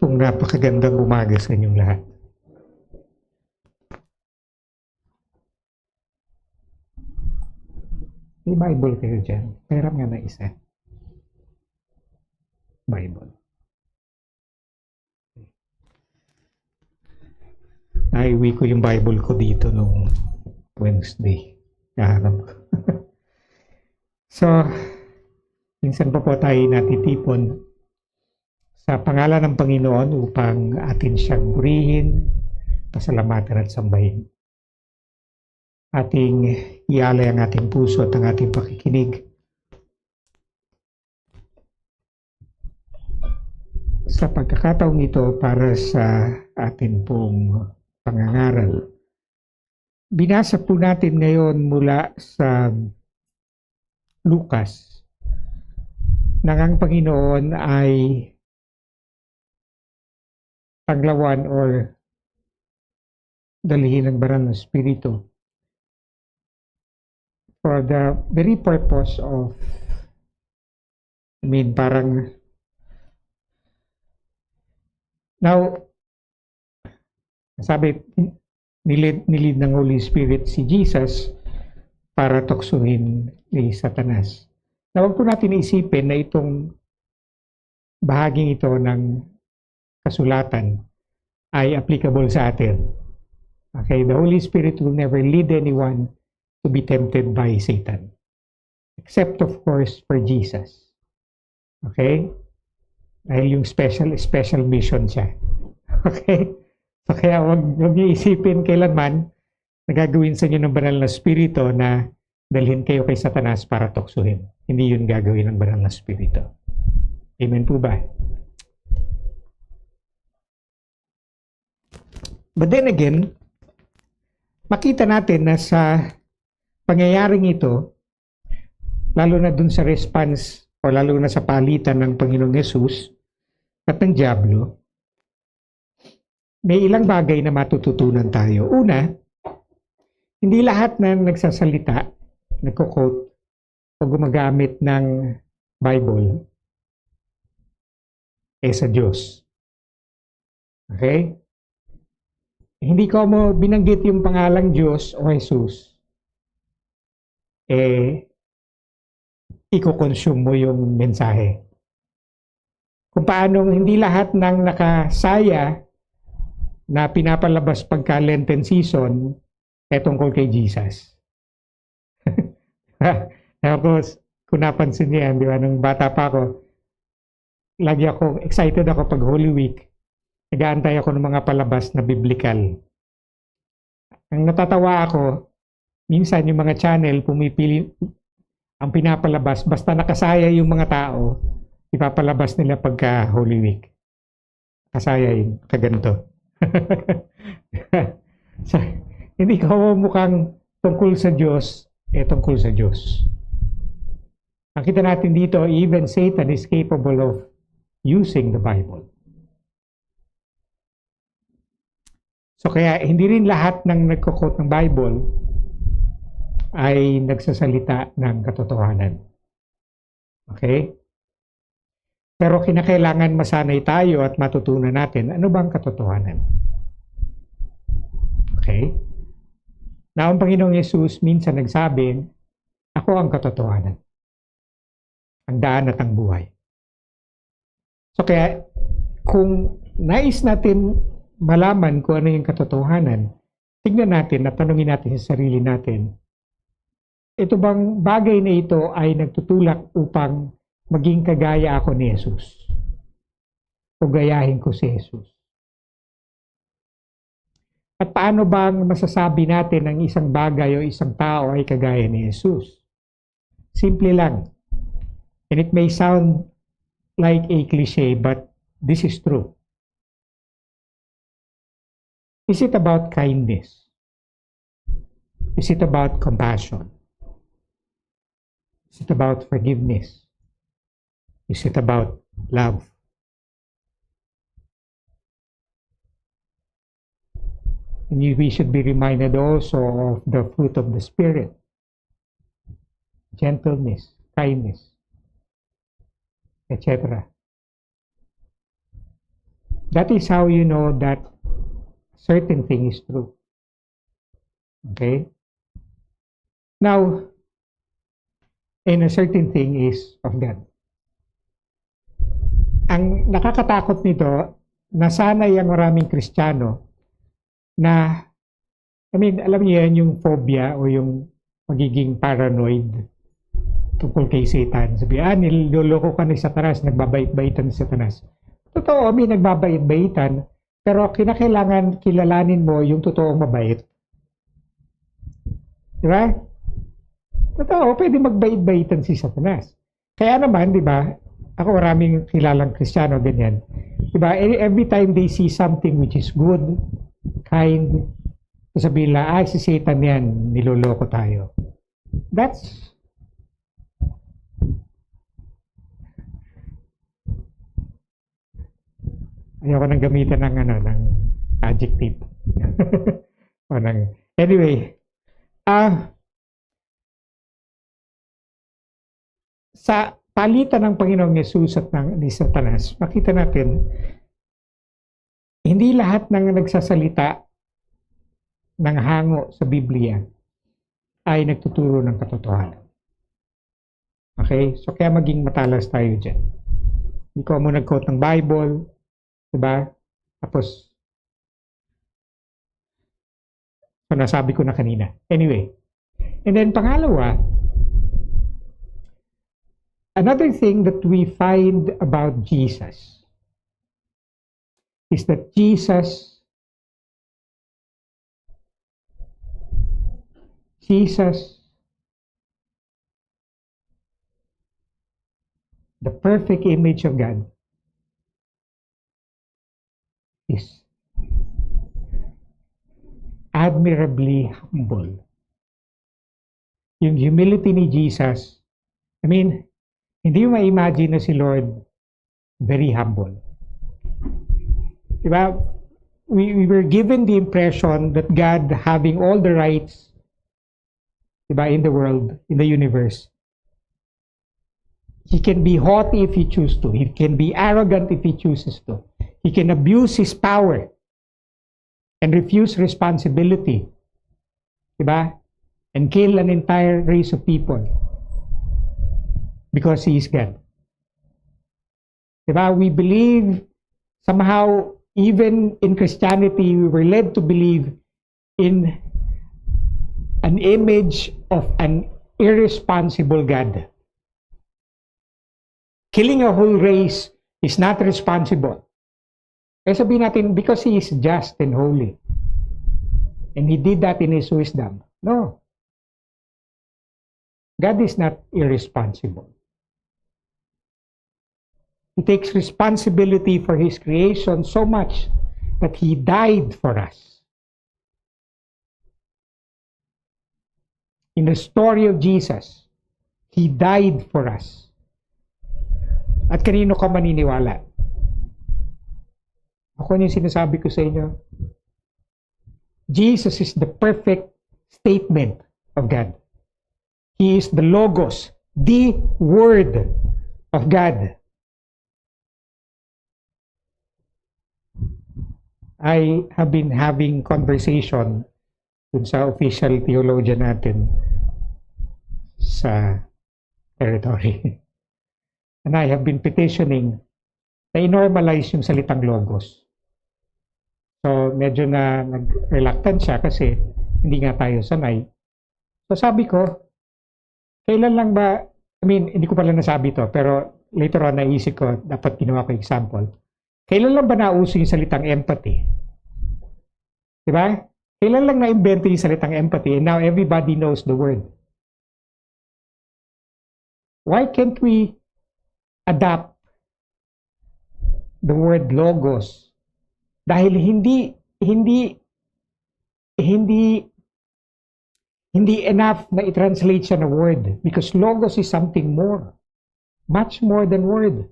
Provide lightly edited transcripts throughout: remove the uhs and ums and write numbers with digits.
pong napakagandang umaga sa inyong lahat. May Bible kayo dyan. Meron nga na isa. Bible. Naiwi ko yung Bible ko dito nung Wednesday. Kaharap ko. So, minsan pa po tayo natitipon sa pangalan ng Panginoon upang atin siyang purihin, pasalamatan at sambahin. Ating ialay ang ating puso at ang ating pakikinig sa pagkakataong ito para sa atin pong pangangaral. Binasa po natin ngayon mula sa Lucas nang ang Panginoon ay paglawan or dalhin ng banal na Espiritu for the very purpose of, parang, now, sabi, nilid ng Holy Spirit si Jesus para tuksuhin ni Satanas. Na huwag po natin isipin na itong bahaging ito ng kasulatan ay applicable sa atin. Okay, the Holy Spirit will never lead anyone to be tempted by Satan. Except of course for Jesus. Okay? Dahil yung special mission siya. Okay? So kaya huwag niyo isipin kailanman na gagawin sa inyo ng banal na Espiritu na dalhin kayo kay Satanas para tuksuhin. Hindi yun gagawin ng banal na Espiritu. Amen po ba? But then again, makita natin na sa pangyayaring ito, lalo na dun sa response o lalo na sa palitan ng Panginoong Yesus at ng Diablo, may ilang bagay na matututunan tayo. Una, hindi lahat na nagsasalita, nagko-quote o gumagamit ng Bible sa Diyos. Okay? Hindi ko mo binanggit yung pangalang Diyos o Jesus, i-consume mo yung mensahe. Kung paano hindi lahat ng nakasaya na pinapalabas pagka Lenten season tungkol kay Jesus. Tapos, kung napansin niyo yan, di ba, nung bata pa ako, lagi ako, excited ako pag Holy Week. Nag-aantay ako ng mga palabas na biblical. Ang natatawa ako, minsan yung mga channel pumipili ang pinapalabas, basta nakasaya yung mga tao, ipapalabas nila pagka Holy Week. Kasaya yun, kaganto. So, hindi ko mukhang tungkol sa Diyos, tungkol sa Diyos. Nakita natin dito, even Satan is capable of using the Bible. So kaya hindi rin lahat ng nagko-quote ng Bible ay nagsasalita ng katotohanan. Okay? Pero kinakailangan masanay tayo at matutunan natin ano bang katotohanan. Okay? Na ang Panginoong Yesus minsan nagsabi, ako ang katotohanan. Ang daan at ang buhay. So kaya kung nais natin malaman kung ano yung katotohanan, tignan natin at tanungin natin sa sarili natin, ito bang bagay na ito ay nagtutulak upang maging kagaya ako ni Jesus? O gayahin ko si Jesus? At paano bang masasabi natin ang isang bagay o isang tao ay kagaya ni Jesus? Simple lang. And it may sound like a cliche, but this is true. Is it about kindness? Is it about compassion? Is it about forgiveness? Is it about love? And we should be reminded also of the fruit of the Spirit. Gentleness, kindness, etc. That is how you know that certain thing is true. Okay? Now, and a certain thing is of God. Ang nakakatakot nito, nasanay ang maraming Kristiyano na, alam niyo yan, yung phobia o yung magiging paranoid tungkol kay Satan. Sabi, niloloko ka ni Satanas, nagbabait-baitan ni Satanas. Totoo, nagbabait-baitan, pero kinakailangan kilalanin mo yung totoong mabait. Di ba? Totoo, pwede magbait-baitan si Satanas. Kaya naman, di ba, ako maraming kilalang Kristiyano, ganyan. Di ba, every time they see something which is good, kind, sabihin nila, si Satan yan, niloloko tayo. That's ayoko nang gamitan ng adjective. Anyway, sa palitan ng Panginoong Yesus at ni Satanas, makita natin, hindi lahat ng nagsasalita ng hango sa Biblia ay nagtuturo ng katotohanan. Okay? So kaya maging matalas tayo dyan. Hindi ko mo nag-quote ng Bible, diba? Tapos, so nasabi ko na kanina. Anyway, and then pangalawa, another thing that we find about Jesus is that Jesus, the perfect image of God, is admirably humble. Yung humility ni Jesus, hindi mo ma-imagine na si Lord very humble. Diba? We were given the impression that God, having all the rights, diba, in the world, in the universe, He can be haughty if He chooses to. He can be arrogant if He chooses to. He can abuse His power and refuse responsibility. Diba? And kill an entire race of people because He is God. Diba? We believe somehow, even in Christianity, we were led to believe in an image of an irresponsible God. Killing a whole race is not responsible. Kaya sabihin natin, because He is just and holy. And He did that in His wisdom. No. God is not irresponsible. He takes responsibility for His creation so much that He died for us. In the story of Jesus, He died for us. At kanino ka maniniwala? Ako yung sinasabi ko sa inyo. Jesus is the perfect statement of God. He is the Logos, the Word of God. I have been having conversation dun sa official theologian natin sa territory. And I have been petitioning na i-normalize yung salitang Logos. So, medyo na nag-reluctant siya kasi hindi nga tayo sanay. So, sabi ko, kailan lang ba, hindi ko pala nasabi to, pero later on naisip ko, dapat ginawa ko example. Kailan lang ba nauso yung salitang empathy? Diba? Kailan lang na-invento yung salitang empathy and now everybody knows the word? Why can't we adapt the word Logos? Dahil hindi enough na i-translate siya na word, because Logos is something more, much more than word.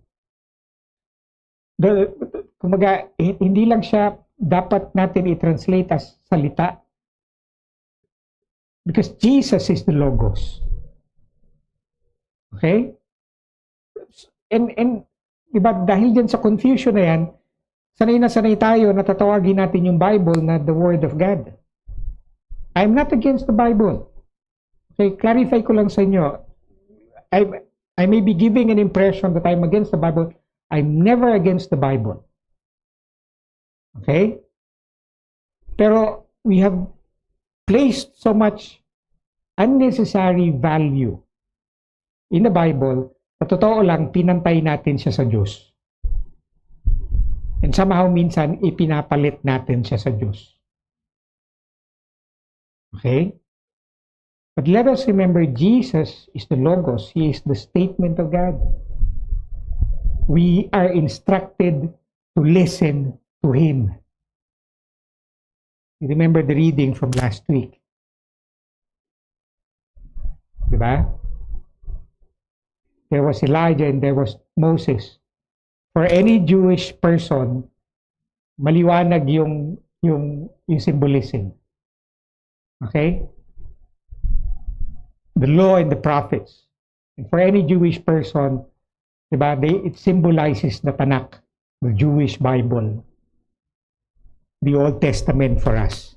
Kumaga, hindi lang siya dapat natin i-translate as salita, because Jesus is the Logos. Okay? And diba, dahil dyan sa confusion na yan, sanay na sanay tayo na tatawagin natin yung Bible na the Word of God. I'm not against the Bible. Okay, clarify ko lang sa inyo. I may be giving an impression that I'm against the Bible. I'm never against the Bible. Okay? Pero we have placed so much unnecessary value in the Bible, sa totoo lang, pinantay natin siya sa Diyos. And somehow, minsan, ipinapalit natin siya sa Diyos. Okay? But let us remember, Jesus is the Logos. He is the statement of God. We are instructed to listen to Him. You remember the reading from last week? Diba? There was Elijah and there was Moses. For any Jewish person, maliwanag yung symbolism. Okay? The law and the prophets. And for any Jewish person, diba, it symbolizes the Tanakh, the Jewish Bible, the Old Testament for us.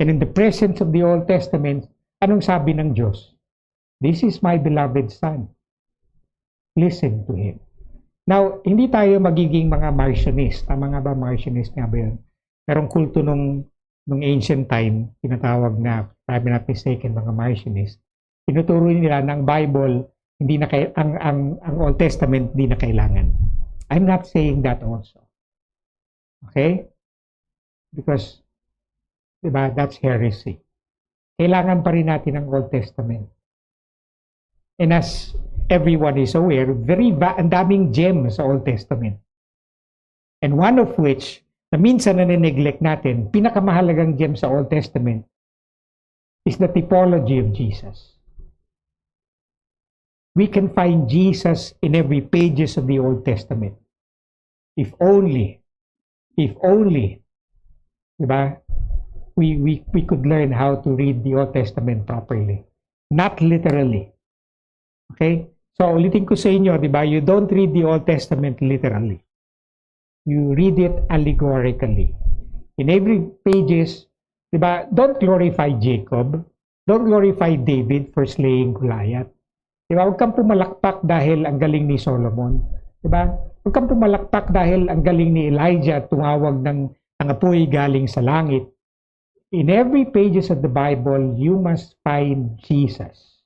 And in the presence of the Old Testament, anong sabi ng Diyos? This is my beloved Son. Listen to Him. Now, hindi tayo magiging mga Marcionist. Tama nga ba, Marcionist nga ba yun? Merong kulto nung ancient time, tinatawag na, if I'm not mistaken, mga Marcionist. Tinuturo nila ng Bible, hindi na ang Old Testament hindi na kailangan. I'm not saying that also. Okay? Because, diba, that's heresy. Kailangan pa rin natin ang Old Testament. And as everyone is aware, ang daming gems sa Old Testament. And one of which, na minsan na neglect natin, pinakamahalagang gem sa Old Testament is the typology of Jesus. We can find Jesus in every pages of the Old Testament. If only, diba, we could learn how to read the Old Testament properly. Not literally. Okay? So, ulitin ko sa inyo, diba, you don't read the Old Testament literally. You read it allegorically. In every pages, diba, don't glorify Jacob. Don't glorify David for slaying Goliath. Diba, huwag kang pumalakpak dahil ang galing ni Solomon. Diba? Huwag kang pumalakpak dahil ang galing ni Elijah at tumawag ng apoy galing sa langit. In every pages of the Bible, you must find Jesus.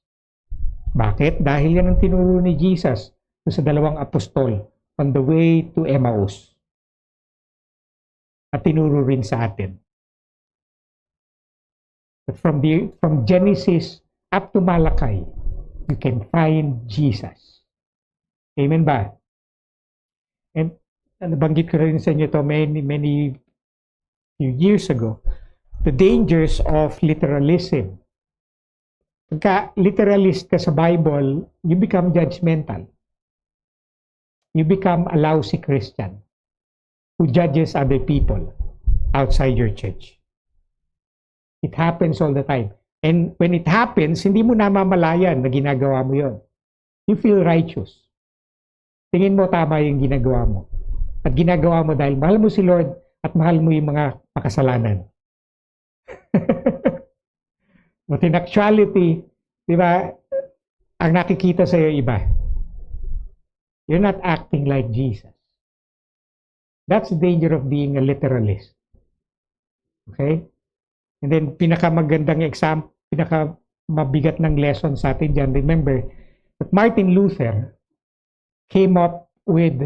Bakit? Dahil yan ang tinuro ni Jesus sa dalawang apostol on the way to Emmaus. At tinuro rin sa atin. But from Genesis up to Malachi, you can find Jesus. Amen ba? And nabanggit ko rin sa inyo to many few years ago, the dangers of literalism. Pagka literalist ka sa Bible, you become judgmental. You become a lousy Christian who judges other people outside your church. It happens all the time. And when it happens, hindi mo namamalayan na ginagawa mo yon. You feel righteous. Tingin mo tama yung ginagawa mo. At ginagawa mo dahil mahal mo si Lord at mahal mo yung mga makasalanan. But in actuality, di ba, ang nakikita sa iyo iba. You're not acting like Jesus. That's the danger of being a literalist. Okay? And then, pinakamagandang pinakamabigat ng lesson sa atin dyan, remember that Martin Luther came up with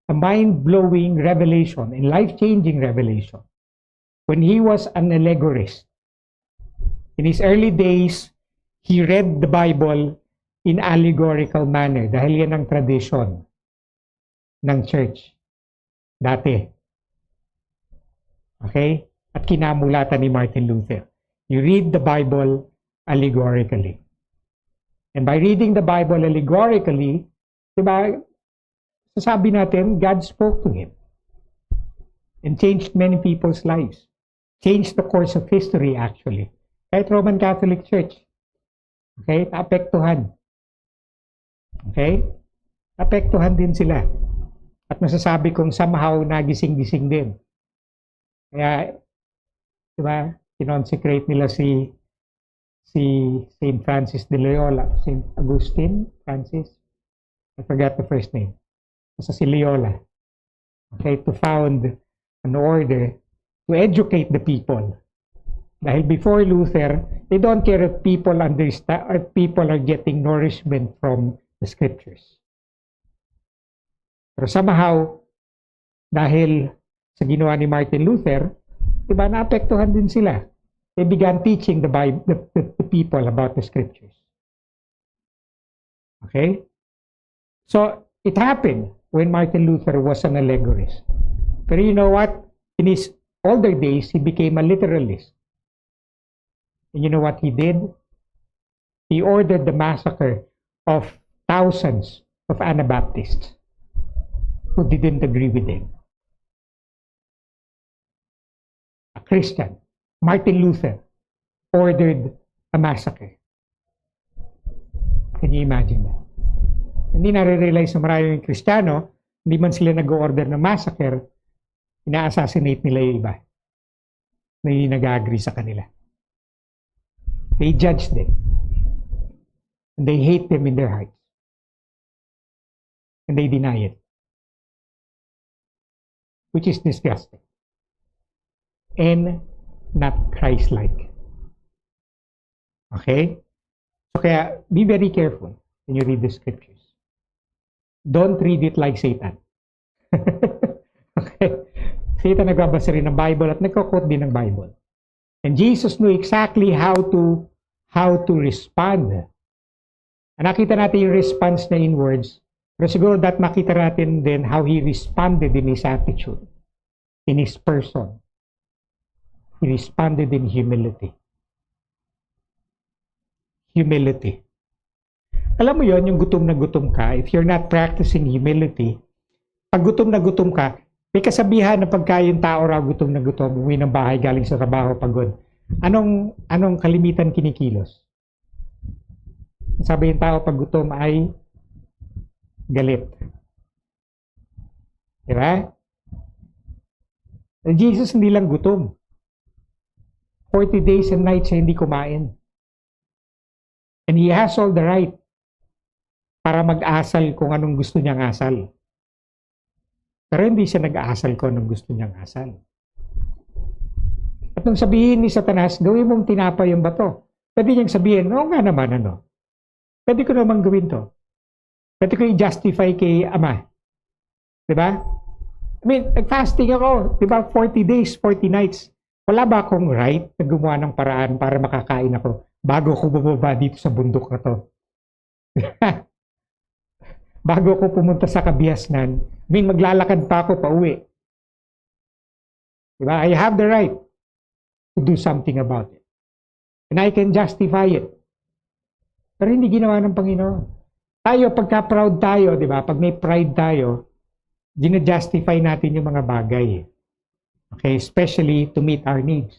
a mind-blowing revelation, a life-changing revelation, when he was an allegorist. In his early days, he read the Bible in allegorical manner dahil yan ang tradition ng church dati. Okay? At kinamulatan ni Martin Luther. You read the Bible allegorically. And by reading the Bible allegorically, diba, sasabi natin, God spoke to him and changed many people's lives. Changed the course of history actually. Kahit Roman Catholic Church. Okay? Naapektuhan. Okay? Naapektuhan din sila. At masasabi kong somehow nagising-gising din. Kaya, di ba, kinonsecrate nila si Saint Francis de Loyola, Saint Augustine, Francis, I forgot the first name. Basta si Loyola. Okay, to found an order to educate the people. Dahil before Luther, they don't care if people understand or people are getting nourishment from the scriptures. Pero somehow, dahil sa ginawa ni Martin Luther, diba, naapektuhan din sila. They began teaching the people about the scriptures. Okay? So, it happened when Martin Luther was an allegorist. Pero you know what? In his older days, he became a literalist. And you know what he did? He ordered the massacre of thousands of Anabaptists who didn't agree with him. A Christian, Martin Luther, ordered a massacre. Can you imagine that? Hindi nare-realize na maraming Kristiyano, hindi man sila nag-order ng massacre, ina-assassinate nila yung iba na hindi nag-agree sa kanila. They judge them. And they hate them in their hearts. And they deny it. Which is disgusting. And not Christ-like. Okay? So kaya, be very careful when you read the scriptures. Don't read it like Satan. Okay? Satan nagbabasa rin ng Bible at nagko-quote din ng Bible. And Jesus knew exactly how to respond. Nakita natin yung response na in words, pero siguro that makita natin din how he responded in his attitude, in his person. He responded in humility. Humility. Alam mo yon, yung gutom na gutom ka, if you're not practicing humility, pag gutom na gutom ka, may kasabihan na pagka yung tao raw gutom na gutom, uwi ng bahay galing sa trabaho, pagod. Anong kalimitan kinikilos? Sabi yung tao pag gutom ay galit. Diba? Jesus hindi lang gutom. 40 days and nights siya hindi kumain. And he has all the right para mag-asal kung anong gusto niyang asal. Pero hindi siya nag-aasal kung anong gusto niyang asal. At nung sabihin ni Satanas, gawin mong tinapay yung bato. Pwede niyang sabihin, oo nga naman, ano? Pwede ko naman gawin to. Pwede ko i-justify kay Ama. Diba? I mean, nag-fasting ako. Diba? 40 days, 40 nights. Wala ba akong right na gumawa ng paraan para makakain ako bago ako bumaba dito sa bundok na to? Bago ako pumunta sa Kabiasnan, maglalakad pa ako pa uwi. Diba? I have the right to do something about it. And I can justify it. Pero hindi ginawa ng Panginoon. Tayo, pagka-proud tayo, di ba? Pag may pride tayo, gina-justify natin yung mga bagay. Okay? Especially to meet our needs.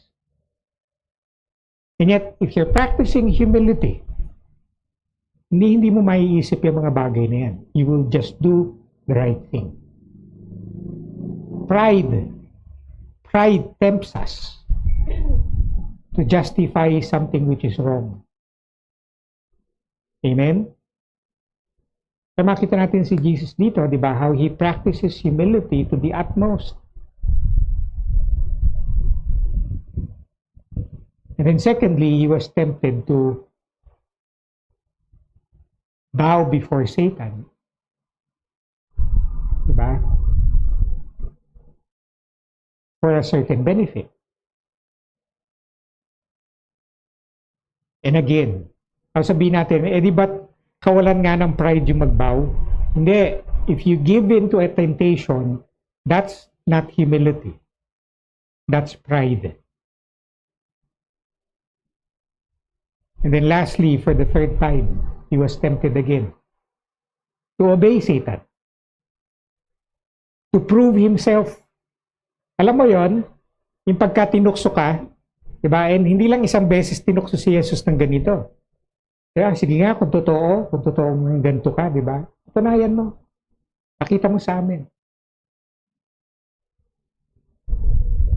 And yet, if you're practicing humility, hindi mo maiisip yung mga bagay na yan. You will just do the right thing. Pride tempts us to justify something which is wrong. Amen? So makita natin si Jesus dito, di ba? How he practices humility to the utmost. And then secondly, he was tempted to bow before Satan. Diba? For a certain benefit. And again, sabihin natin, di ba't kawalan nga ng pride yung magbow? Hindi. If you give in to a temptation, that's not humility. That's pride. And then lastly, for the third time, he was tempted again to obey Satan. To prove himself. Alam mo yon, yung pagka tinukso ka, diba? And hindi lang isang beses tinukso si Jesus ng ganito. Kaya sige nga, kung totoo ganito ka, diba? Patunayan mo. Nakita mo sa amin.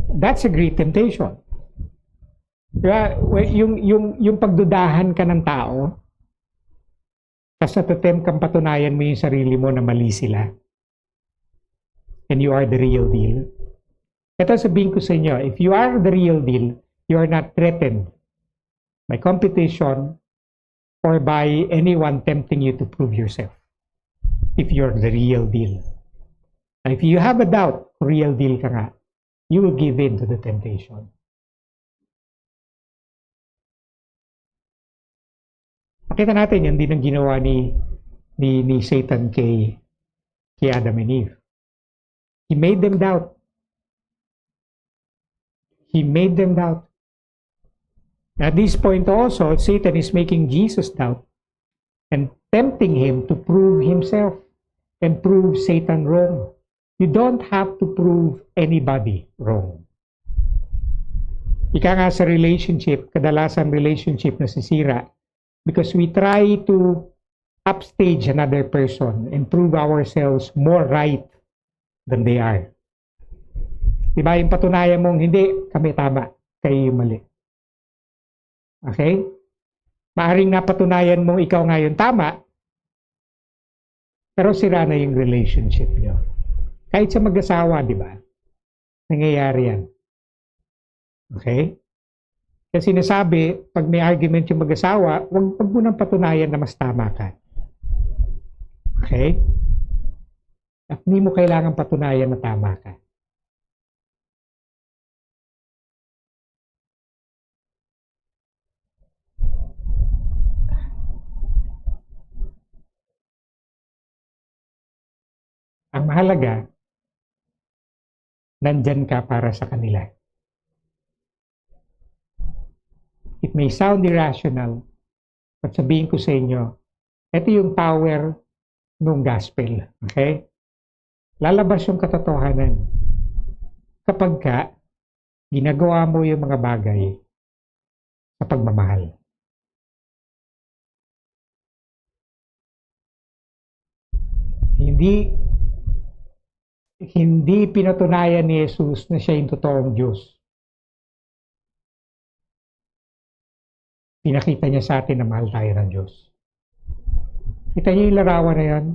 That's a great temptation. Diba? Yung pagdudahan ka ng tao, tapos natatempt kang patunayan mo yung sarili mo na mali sila. And you are the real deal. Ito sabihin ko sa inyo, if you are the real deal, you are not threatened by competition or by anyone tempting you to prove yourself. If you're the real deal. And if you have a doubt, real deal ka nga, you will give in to the temptation. Nakita natin yan din ang ginawa ni Satan kay Adam and Eve. He made them doubt. He made them doubt. At this point also, Satan is making Jesus doubt and tempting him to prove himself and prove Satan wrong. You don't have to prove anybody wrong. Ika nga sa relationship, kadalasan relationship nasisira because we try to upstage another person and prove ourselves more right than they are. Diba yung patunayan mong hindi, kami tama, kayo yung mali. Okay? Maaring napatunayan mong ikaw ngayon tama, pero sira na yung relationship nyo. Kahit sa mag-asawa, di ba? Nangyayari yan. Okay? Kasi sinasabi, pag may argument yung mag-asawa, huwag mo nang patunayan na mas tama ka. Okay? At hindi mo kailangan patunayan na tama ka. Ang mahalaga, nandyan ka para sa kanila. It may sound irrational, but sabihin ko sa inyo, ito yung power ng gospel. Okay? Lalabas yung katotohanan. Kapag ka, ginagawa mo yung mga bagay sa pagmamahal. Hindi pinatunayan ni Jesus na siya yung totoong Diyos. Pinakita niya sa atin na mahal tayo ng Diyos. Kita niyo yung larawan na yan?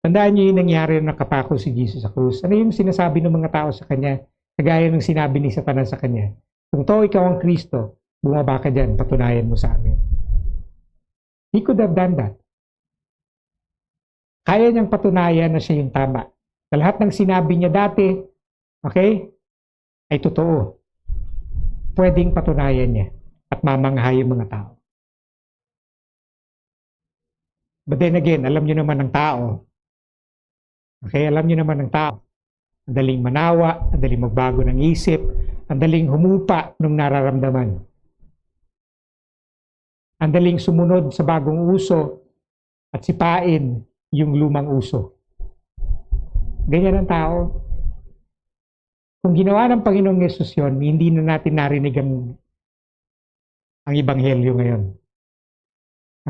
Tandaan niyo yung nangyari na nakapako si Jesus sa krus. Ano yung sinasabi ng mga tao sa kanya? Kagaya ng sinabi ni Satanas sa kanya. Kung to ikaw ang Kristo, bumaba ka dyan, patunayan mo sa amin. He could have done that. Kaya niyang patunayan na siya yung tama. Sa lahat ng sinabi niya dati, okay, ay totoo. Pwedeng patunayan niya at mamangha yung mga tao. But then again, alam niyo naman ng tao. Okay, alam niyo naman ng tao. Ang daling manawa, ang daling magbago ng isip, ang daling humupa nung nararamdaman. Ang daling sumunod sa bagong uso at sipain yung lumang uso. Ganyan ang tao. Kung ginawa ng Panginoong Yesus yun, hindi na natin narinig ang Ebanghelyo ngayon.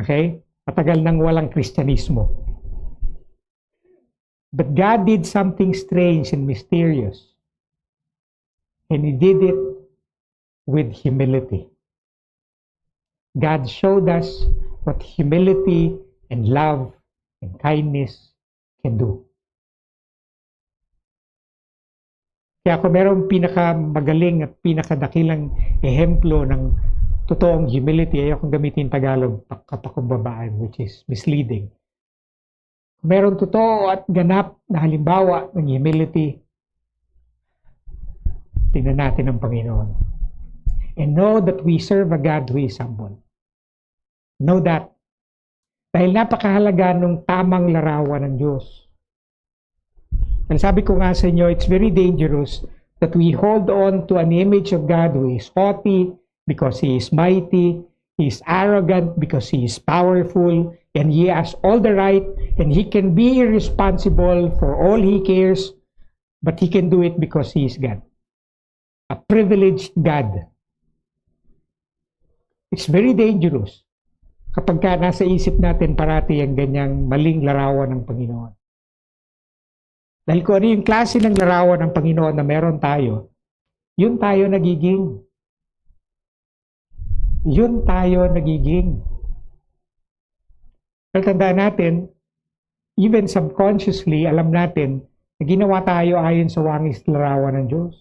Okay? Matagal nang walang Kristyanismo. But God did something strange and mysterious. And He did it with humility. God showed us what humility and love and kindness can do. Kaya kung merong pinakamagaling at pinakadakilang ehemplo ng totoong humility, ayokong gamitin Tagalog, kapakumbabaan, which is misleading. Kung merong totoo at ganap na halimbawa ng humility, tingnan natin ang Panginoon. And know that we serve a God who is humble. Know that. Dahil napakahalaga ng tamang larawan ng Diyos. And sabi ko nga sa inyo, it's very dangerous that we hold on to an image of God who is haughty because He is mighty, He is arrogant because He is powerful, and He has all the right, and He can be irresponsible for all He cares, but He can do it because He is God. A privileged God. It's very dangerous kapag ka nasa isip natin parati ang ganyang maling larawan ng Panginoon. Dahil kung ano yung klase ng larawan ng Panginoon na meron tayo, Yun tayo nagiging. Yun tayo nagiging. Pero tandaan natin, even subconsciously, alam natin na ginawa tayo ayon sa wangis larawan ng Diyos.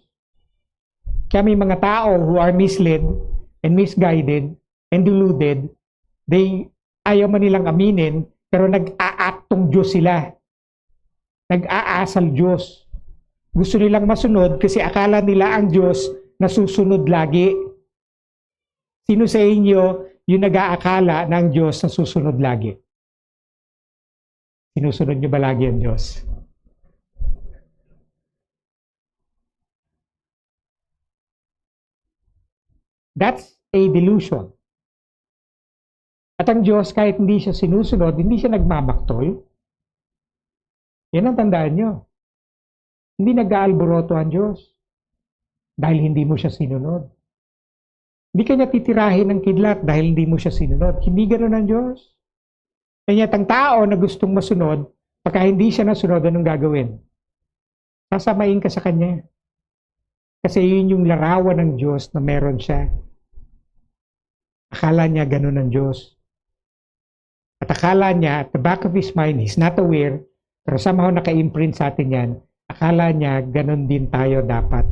Kaya may mga tao who are misled and misguided and deluded, ayaw man nilang aminin, pero nag-aaktong Diyos sila. Nag-aasal Diyos. Gusto nilang masunod kasi akala nila ang Diyos na susunod lagi. Sino sa inyo yung nag-aakala na ang Diyos na susunod lagi? Sinusunod niyo ba lagi ang Diyos? That's a delusion. At ang Diyos, kahit hindi siya sinusunod, hindi siya nagmamaktol. Yan ang tandaan nyo. Hindi nag-aalboroto ang Diyos dahil hindi mo siya sinunod. Hindi kanya titirahin ng kidlat dahil hindi mo siya sinunod. Hindi ganoon ang Diyos. Kanya ang tao na gustong masunod, pagka hindi siya nasunod, anong gagawin? Sasamain ka sa kanya. Kasi yun yung larawan ng Diyos na meron siya. Akala niya ganun ang Diyos. At akala niya, at the back of his mind, he's not aware, pero somehow naka-imprint sa atin yan, akala niya ganun din tayo dapat.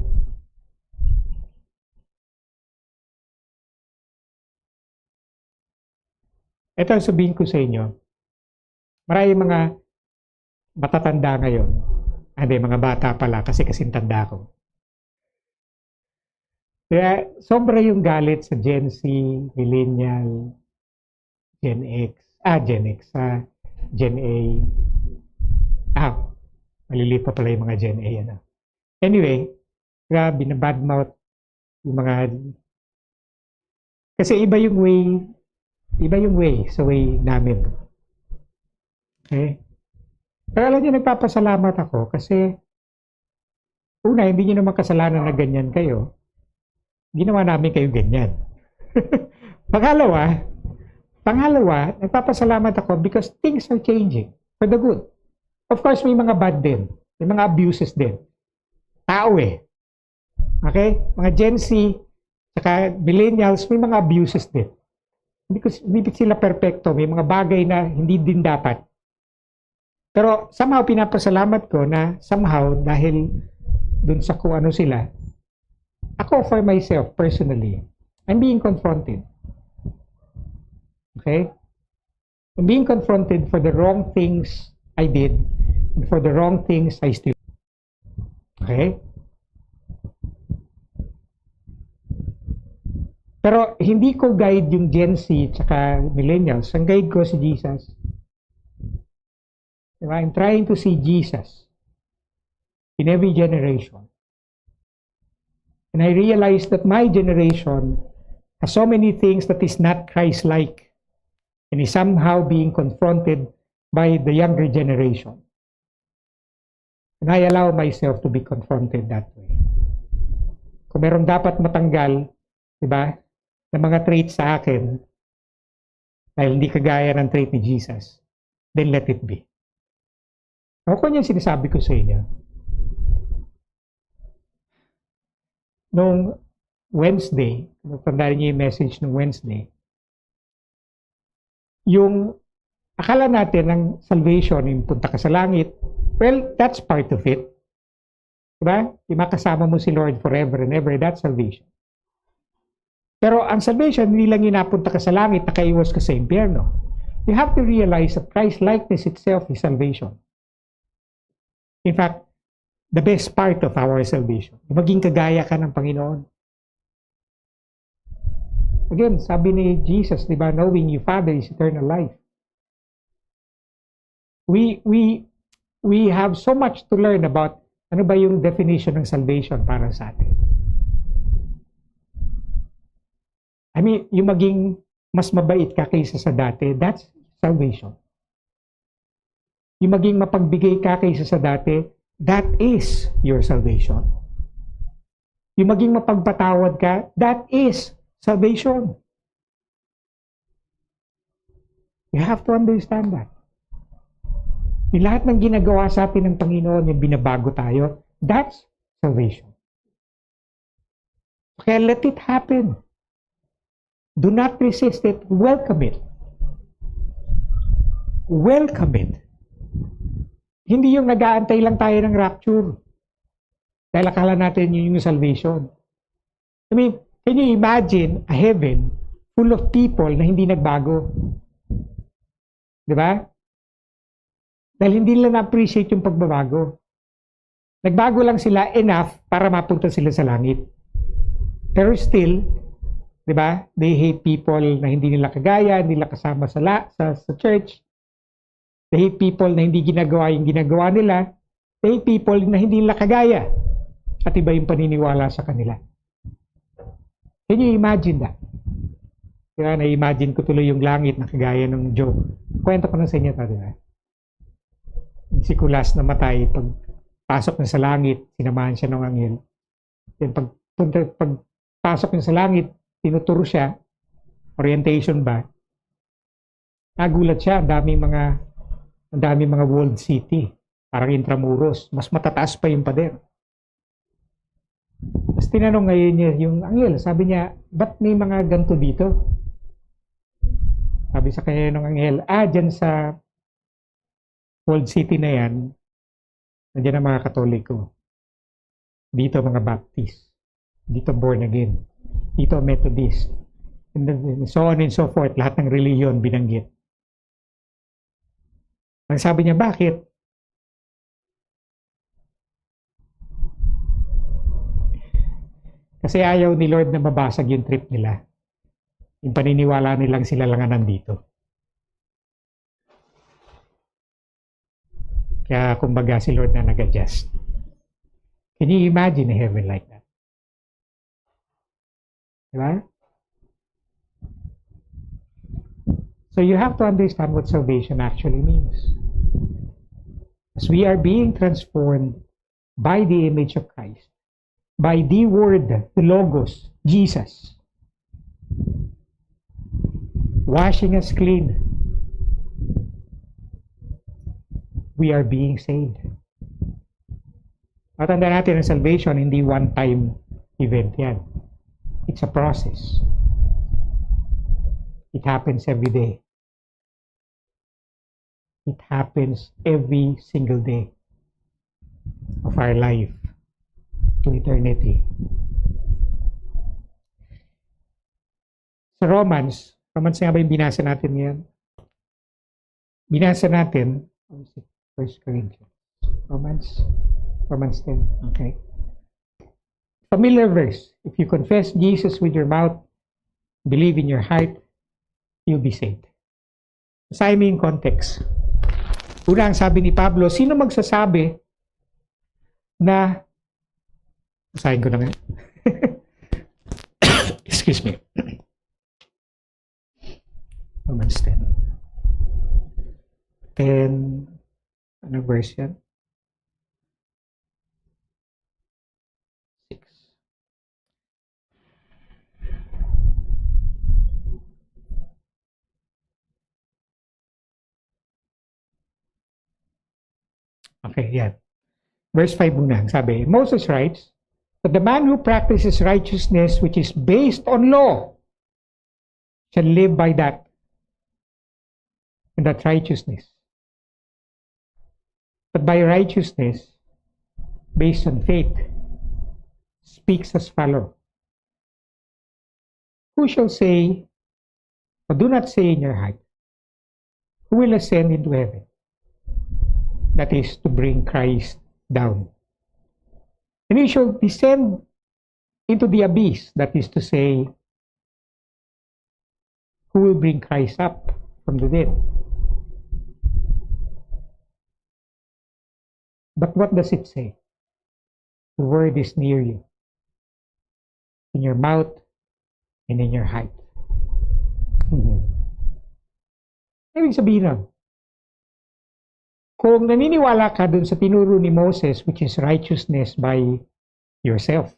Ito ang sabihin ko sa inyo. Maraming mga matatanda ngayon. Hindi, mga bata pala kasi kasing tanda ko. Kaya sobra yung galit sa Gen Z, Millennial, Gen X, Gen A. Maliliit pa pala yung mga Gen A. Ano. Anyway, kaya binabadmouth yung mga... Kasi iba yung way sa way namin. Okay? Pero alam niyo, nagpapasalamat ako kasi una, hindi niyo naman kasalanan na ganyan kayo. Ginawa namin kayo ganyan. Pangalawa, nagpapasalamat ako because things are changing for the good. Of course, may mga bad din. May mga abuses din. Tao eh. Okay? Mga Gen Z, saka millennials, may mga abuses din. Hindi sila perfecto. May mga bagay na hindi din dapat. Pero somehow pinapasalamat ko na somehow dahil dun sa kung ano sila, ako for myself personally, I'm being confronted. Okay? I'm being confronted for the wrong things I did and for the wrong things I still do. Okay? Pero hindi ko guide yung Gen Z tsaka millennials. Ang guide ko si Jesus. Diba? I'm trying to see Jesus in every generation. And I realize that my generation has so many things that is not Christ-like and is somehow being confronted by the younger generation. And I allow myself to be confronted that way. Kung meron dapat matanggal, diba, na mga traits sa akin, dahil hindi kagaya ng trait ni Jesus, then let it be. Ako yung sinasabi ko sa inyo. Noong Wednesday, natandaan niyo yung message ng Wednesday, yung akala natin ng salvation, yung punta ka sa langit, well, that's part of it. Diba? Yung makasama mo si Lord forever and ever, that's salvation. Pero ang salvation, hindi lang yung napunta ka sa langit, nakaiwas ka sa impyerno. You have to realize that Christ-likeness itself is salvation. In fact, the best part of our salvation, maging kagaya ka ng Panginoon. Again, sabi ni Jesus, di ba, knowing you, Father, is eternal life. We have so much to learn about ano ba yung definition ng salvation para sa atin. I mean, yung maging mas mabait ka kaysa sa dati, that's salvation. Yung maging mapagbigay ka kaysa sa dati, that is your salvation. Yung maging mapagpatawad ka, that is salvation. You have to understand that. Yung lahat ng ginagawa sa atin ng Panginoon, yung binabago tayo, that's salvation. Kaya let it happen. Do not resist it. Welcome it. Welcome it. Hindi yung nag-aantay lang tayo ng rapture. Dahil akala natin yun yung salvation. I mean, can you imagine a heaven full of people na hindi nagbago? Di ba? Dahil hindi nila na-appreciate yung pagbabago. Nagbago lang sila enough para mapunta sila sa langit. Pero still, di ba? They hate people na hindi nila kagaya, hindi nila kasama sa church. They hate people na hindi ginagawa yung ginagawa nila. They hate people na hindi nila kagaya. At iba yung paniniwala sa kanila. Can you imagine that? Kaya na-imagine ko tuloy yung langit na kagaya ng Job. Kwento ko na sa inyo ito, di ba? Si Kulas na matay, pag pasok na sa langit, sinamahan siya ng anghel. Then pag pasok niya sa langit, tinuturo siya, orientation ba? Nagulat siya, ang dami mga walled city, parang Intramuros, mas matataas pa yung pader. Tapos tinanong ngayon niya yung anghel, sabi niya, ba't may mga ganito dito? Sabi sa kanya ng anghel, dyan sa walled city na yan, nandiyan ang mga Katoliko. Dito mga Baptist. Dito born again. Dito Methodist. And then, so on and so forth. Lahat ng reliyon binanggit. Ang sabi niya, bakit? Kasi ayaw ni Lord na mabasag yung trip nila. Yung paniniwala nilang sila lang ang nandito. Kaya kumbaga si Lord na nag-adjust. Can you imagine a heaven like that? Diba? So you have to understand what salvation actually means. As we are being transformed by the image of Christ, by the Word, the Logos, Jesus, washing us clean, we are being saved. Matanda natin ang salvation, hindi one-time event yan. It's a process. It happens every day. It happens every single day of our life to eternity. Sa Romans nga ba yung binasa natin ngayon? Binasa natin, 1 Corinthians, Romans 10, okay. Familiar verse, if you confess Jesus with your mouth, believe in your heart, you'll be saved. Basahin mo yung context. Una, ang sabi ni Pablo, sino magsasabi na, basahin ko na nga. Excuse me. Romans 10. Anong verse yan? 6. Okay, yan. Verse 5 muna. Sabi, Moses writes, but the man who practices righteousness which is based on law shall live by that. And that righteousness. But by righteousness, based on faith, speaks as follows. Who shall say, or do not say in your heart, who will ascend into heaven? That is to bring Christ down. And he shall descend into the abyss, that is to say, who will bring Christ up from the dead. But what does it say? The word is near you, in your mouth and in your heart. Ibig sabihin nun, kung naniniwala ka dun sa tinuro ni Moses, which is righteousness by yourself,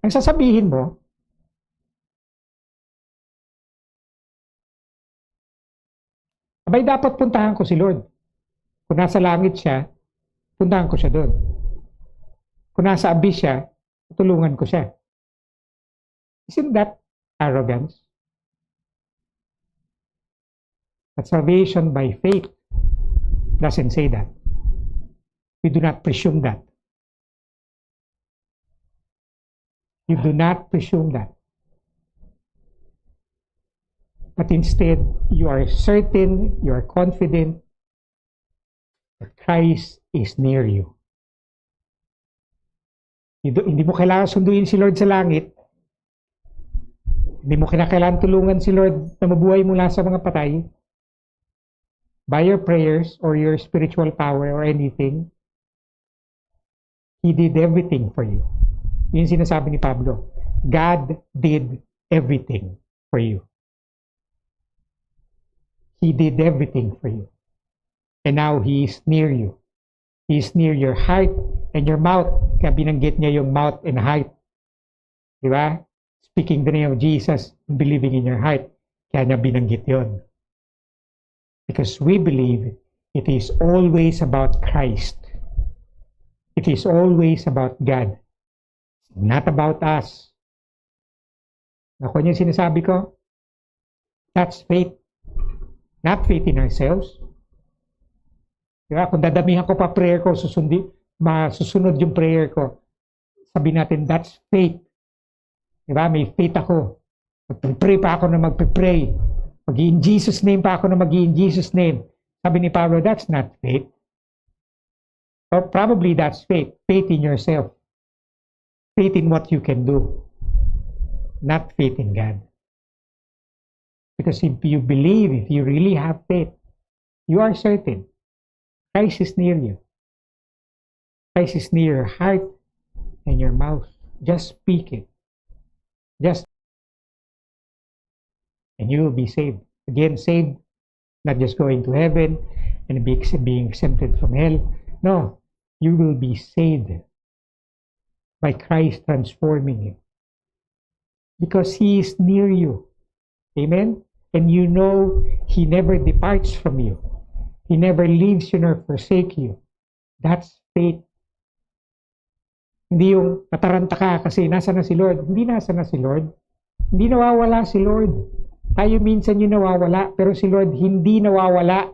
ang sasabihin mo, abay dapat puntahan ko si Lord. Kung nasa langit siya, puntahan ko siya doon. Kung nasa abyss siya, Tulungan ko siya. Isn't that arrogance? But salvation by faith doesn't say that. We do not presume that. You do not presume that. But instead, you are certain, you are confident that Christ is near you. Hindi mo kailangan sunduin si Lord sa langit. Hindi mo kailangan tulungan si Lord na mabuhay mula sa mga patay. By your prayers or your spiritual power or anything, He did everything for you. Yun sinasabi ni Pablo. God did everything for you. He did everything for you. And now He is near you. He is near your heart and your mouth. Kaya binanggit niya yung mouth and heart. Di ba? Speaking the name of Jesus, believing in your heart. Kaya niya binanggit yon. Because we believe it is always about Christ. It is always about God. Not about us. Ako yung sinasabi ko? That's faith. Not faith in ourselves. Diba? Kung dadamihan ko pa prayer ko, masusunod yung prayer ko. Sabi natin, that's faith. Diba? May faith ako. Magpipray pa ako na magpipray. Mag-in Jesus name pa ako na mag-in Jesus name. Sabi ni Pablo, that's not faith. Or probably that's faith. Faith in yourself. Faith in what you can do. Not faith in God. Because if you believe, if you really have faith, you are certain Christ is near you. Christ is near your heart and your mouth. Just speak it. And you will be saved. Again, saved, not just going to heaven and being exempted from hell. No, you will be saved by Christ transforming you. Because He is near you. Amen? And you know He never departs from you. He never leaves you nor forsake you. That's faith. Hindi yung nataranta ka kasi nasa na si Lord. Hindi nasa na si Lord. Hindi nawawala si Lord. Tayo minsan yung nawawala, pero si Lord hindi nawawala.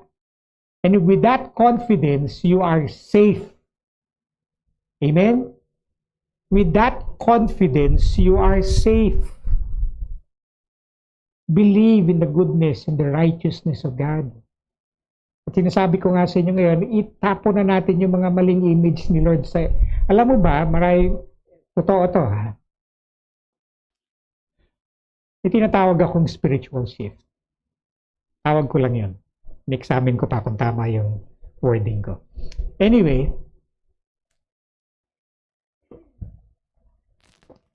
And with that confidence, you are safe. Amen? With that confidence, you are safe. Believe in the goodness and the righteousness of God. At sinasabi ko nga sa inyo ngayon, itapon na natin yung mga maling image ni Lord. Alam mo ba, totoo to ha. Itinatawag akong spiritual shift. Tawag ko lang yun. In-examine ko pa kung tama yung wording ko. Anyway,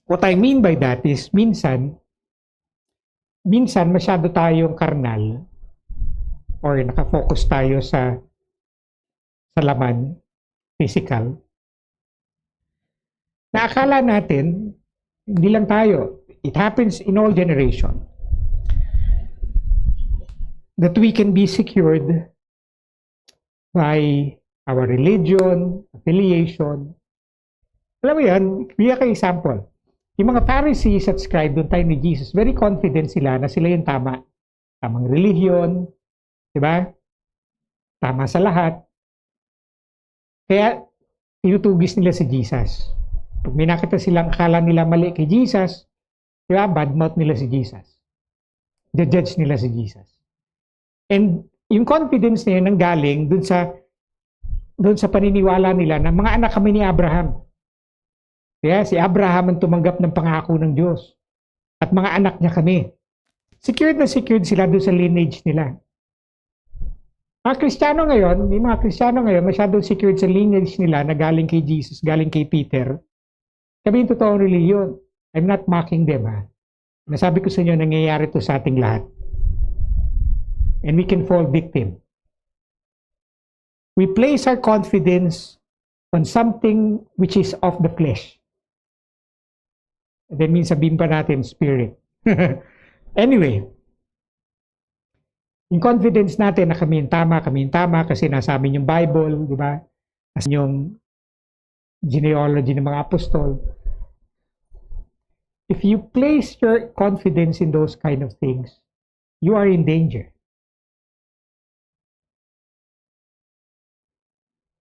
what I mean by that is minsan masyado tayong karnal or nakafocus tayo sa laman, physical. Naakala natin, hindi lang tayo, it happens in all generation, that we can be secured by our religion, affiliation. Alam mo yan, bigyan ka example. Yung mga Pharisees at scribe doon tayo ni Jesus, very confident sila na sila yung tama. Tamang religion, di ba? Tama sa lahat. Kaya, tinutugis nila si Jesus. Pag may nakita silang akala nila mali kay Jesus, di ba? Badmouth nila si Jesus. Judge nila si Jesus. And yung confidence niya nanggaling dun sa paniniwala nila na mga anak kami ni Abraham. Kaya si Abraham ang tumanggap ng pangako ng Diyos. At mga anak niya kami. Secured na secured sila doon sa lineage nila. Mga Kristiyano ngayon, may mga Kristiyano ngayon masyadong secured sa lineage nila na galing kay Jesus, galing kay Peter. Sabi yung totoong reliyon. I'm not mocking them ha. Nasabi ko sa inyo, nangyayari to sa ating lahat. And we can fall victim. We place our confidence on something which is of the flesh. That means sabihin pa natin spirit. Anyway, yung confidence natin na kami yung tama kasi nasa amin yung Bible, di ba? Nasa yung genealogy ng mga apostol. If you place your confidence in those kind of things, you are in danger.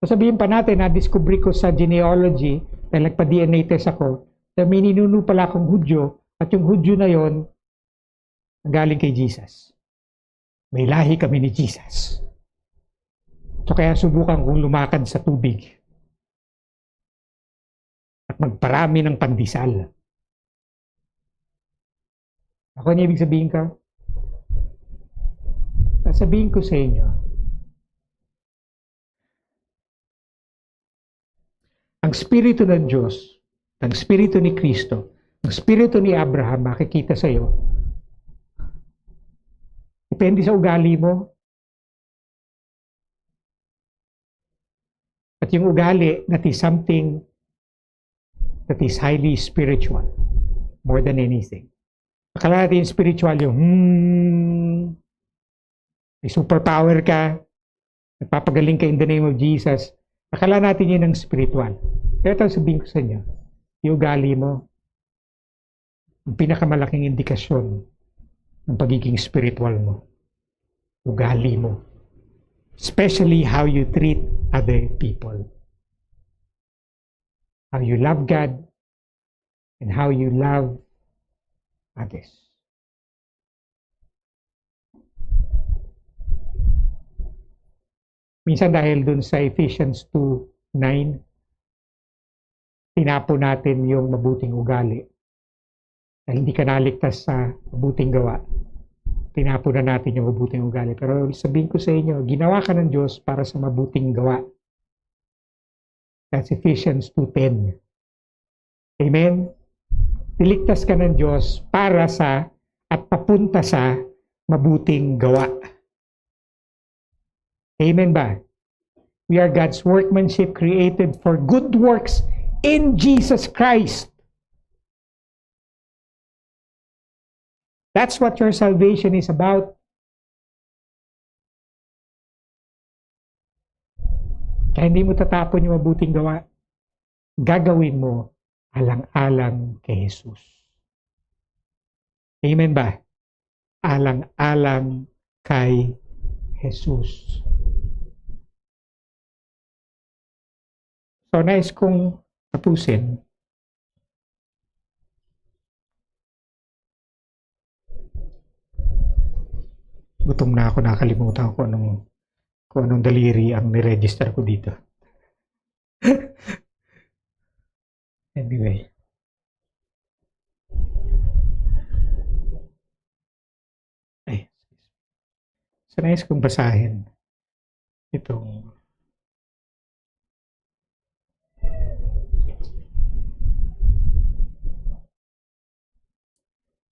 So sabihin pa natin, na-discovery ko sa genealogy, dahil nagpa-DNA test ako, na may ninuno pala akong Hudyo, at yung Hudyo na yon galing kay Jesus. May lahi kami ni Jesus. So kaya subukan kong lumakad sa tubig at magparami ng pandesal. Ako niya ibig sabihin ka? Sasabihin ko sa inyo, ang Espiritu ng Diyos, ang Espiritu ni Kristo, ang Espiritu ni Abraham makikita sa iyo. Depende sa ugali mo. At yung ugali, that is something that is highly spiritual, more than anything. Akala natin spiritual yung, may superpower ka, nagpapagaling ka in the name of Jesus. Akala natin yun ang spiritual. Pero ito sabihin ko sa inyo, yung ugali mo, ang pinakamalaking indikasyon ng pagiging spiritual mo. Ugali mo. Especially how you treat other people. How you love God and how you love others. Minsan dahil dun sa Ephesians 2:9, tinapo natin yung mabuting ugali. Dahil hindi ka naligtas sa mabuting gawa, tinapo na natin yung mabuting ugali. Pero sabihin ko sa inyo, ginawa ka ng Diyos para sa mabuting gawa. That's Ephesians 2:10. Amen? Niligtas ka ng Diyos para sa at papunta sa mabuting gawa. Amen ba? We are God's workmanship created for good works in Jesus Christ. That's what your salvation is about. Kaya hindi mo tatapon yung mabuting gawa. Gagawin mo alang-alang kay Jesus. Amen ba? Alang-alang kay Jesus. So, nais kong tapusin. Gutom na ako, nakalimutan ko kung anong daliri ang niregister ko dito. Anyway. Ay. So, nais kong basahin itong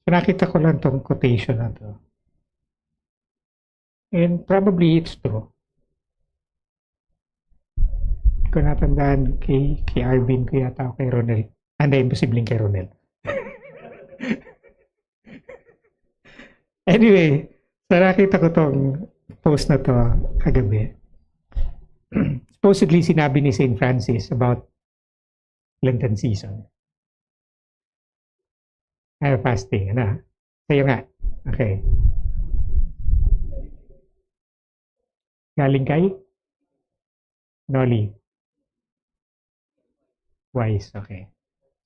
nakita ko lang tong quotation na to. And probably it's true. Hindi ko natandaan kay Arvin ko yata o kay Ronel. Hindi, imposibleng kay Ronel. Anyway, so nakita ko tong post na to kagabi. Supposedly sinabi ni St. Francis about Lenten season. Fasting, ano? Sa'yo nga. Okay. Galing kay? Noli. Wise, okay.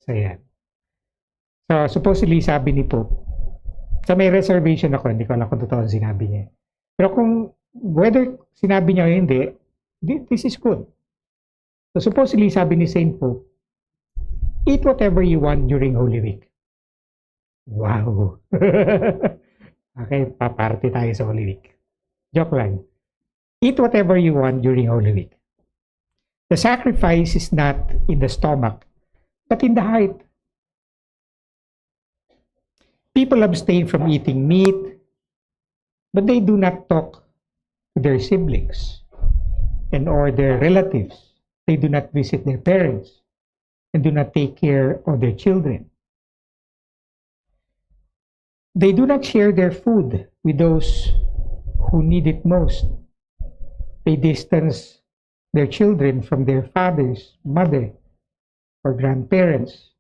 So, yan. So, supposedly, sabi ni Pope, so may reservation ako, hindi ko alam kung totoo ang sinabi niya. Pero kung, whether sinabi niya o hindi, this is good. So, supposedly, sabi ni Saint Pope, eat whatever you want during Holy Week. Wow! Okay, paparty tayo sa Holy Week. Joke lang. Eat whatever you want during Holy Week. The sacrifice is not in the stomach, but in the heart. People abstain from eating meat, but they do not talk to their siblings and or their relatives. They do not visit their parents and do not take care of their children. They do not share their food with those who need it most. They distance their children from their fathers, mother, or grandparents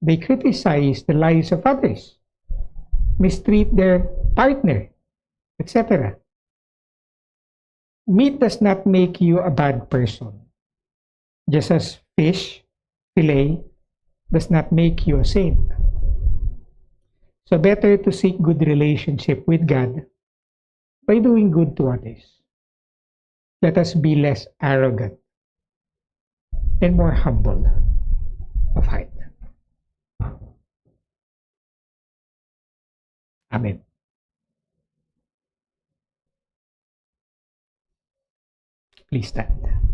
They criticize the lives of others, mistreat their partner, etc. Meat does not make you a bad person, just as fish, fillet, does not make you a saint. So better to seek good relationship with God by doing good to others. Let us be less arrogant and more humble of heart. Amen. Please stand.